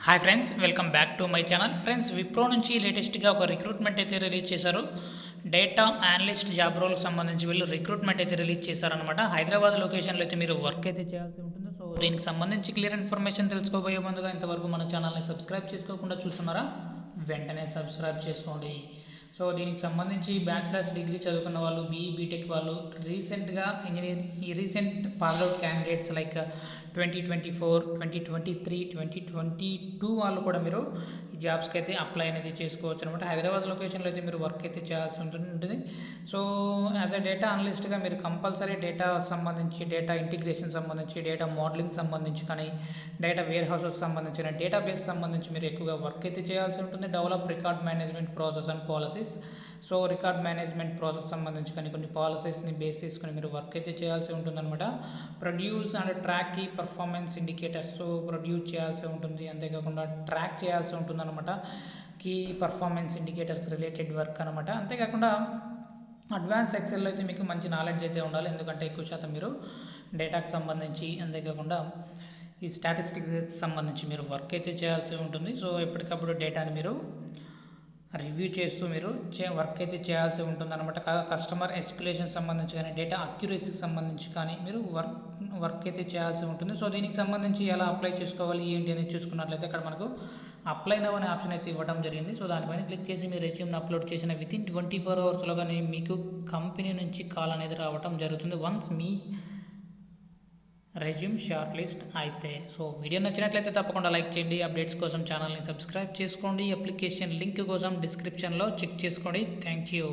Hi friends, welcome back to my channel. Friends, Wipro నుంచి లేటెస్ట్గా ఒక రిక్రూట్మెంట్ అయితే రిలీజ్ చేశారు. డేటా అనలిస్ట్ జాబ్ రోల్కి సంబంధించి వీళ్ళు రిక్రూట్మెంట్ అయితే రిలీజ్ చేశారనమాట. హైదరాబాద్ లొకేషన్లో అయితే మీరు వర్క్ అయితే చేయాల్సి ఉంటుంది. సో దీనికి సంబంధించి క్లియర్ ఇన్ఫర్మేషన్ తెలుసుకోబోయే ముందుగా ఇంతవరకు మన ఛానల్ని సబ్స్క్రైబ్ చేసుకోకుండా చూస్తున్నారా, వెంటనే సబ్స్క్రైబ్ చేసుకోండి. సో దీనికి సంబంధించి బ్యాచిలర్స్ డిగ్రీ చదువుకున్న వాళ్ళు, బీఈ బీటెక్ వాళ్ళు, రీసెంట్గా recent pass out candidates like 2024, 2023, 2022 వాళ్ళు కూడా మీరు ఈ జాబ్స్కి అయితే అప్లై అనేది చేసుకోవచ్చు అనమాట. హైదరాబాద్ లొకేషన్లో అయితే మీరు వర్క్ అయితే చేయాల్సి ఉంటుంది. సో యాజ్ అ డేటా అనలిస్ట్గా మీరు కంపల్సరీ డేటా సంబంధించి, డేటా ఇంటిగ్రేషన్ సంబంధించి, డేటా మోడలింగ్ సంబంధించి కానీ, డేటా వేర్ హౌసెస్ సంబంధించిన డేటాబేస్ సంబంధించి మీరు ఎక్కువగా వర్క్ అయితే చేయాల్సి ఉంటుంది. Develop record management process and policies. So record management process సంబంధించి కానీ కొన్ని పాలసీస్ని బేస్ చేసుకొని మీరు వర్క్ అయితే చేయాల్సి ఉంటుందన్నమాట. Produce and track key performance indicators. So produce చేయాల్సి ఉంటుంది, అంతేకాకుండా ట్రాక్ చేయాల్సి ఉంటుందన్నమాట. Key performance indicators related work అనమాట. అంతేకాకుండా అడ్వాన్స్ ఎక్సెల్లో అయితే మీకు మంచి నాలెడ్జ్ అయితే ఉండాలి, ఎందుకంటే ఎక్కువ శాతం మీరు డేటాకి సంబంధించి, అంతేకాకుండా ఈ స్టాటిస్టిక్స్కి సంబంధించి మీరు వర్క్ అయితే చేయాల్సి ఉంటుంది. సో ఎప్పటికప్పుడు డేటాని మీరు రివ్యూ చేస్తూ మీరు వర్క్ అయితే చేయాల్సి ఉంటుంది అనమాట. కస్టమర్ ఎస్కులేషన్ సంబంధించి కానీ, డేటా అక్యురసీకి సంబంధించి కానీ మీరు వర్క్ అయితే చేయాల్సి ఉంటుంది. సో దీనికి సంబంధించి ఎలా అప్లై చేసుకోవాలి ఏంటి అనేది చూసుకున్నట్లయితే ఇక్కడ మనకు అప్లై నవ్ అనే ఆప్షన్ అయితే ఇవ్వడం జరిగింది. సో దానిపైన క్లిక్ చేసి మీరు రెజ్యూమ్ని అప్లోడ్ చేసిన వితిన్ 24 అవర్స్లో కానీ మీకు కంపెనీ నుంచి కాల్ అనేది రావడం జరుగుతుంది వన్స్ మీ రెజ్యూమ్ షార్ట్ లిస్ట్ అయితే. సో వీడియో నచ్చినట్లయితే తప్పకుండా లైక్ చేయండి. అప్డేట్స్ కోసం ఛానల్ని సబ్స్క్రైబ్ చేసుకోండి. అప్లికేషన్ లింక్ కోసం డిస్క్రిప్షన్లో చెక్ చేసుకోండి. Thank you.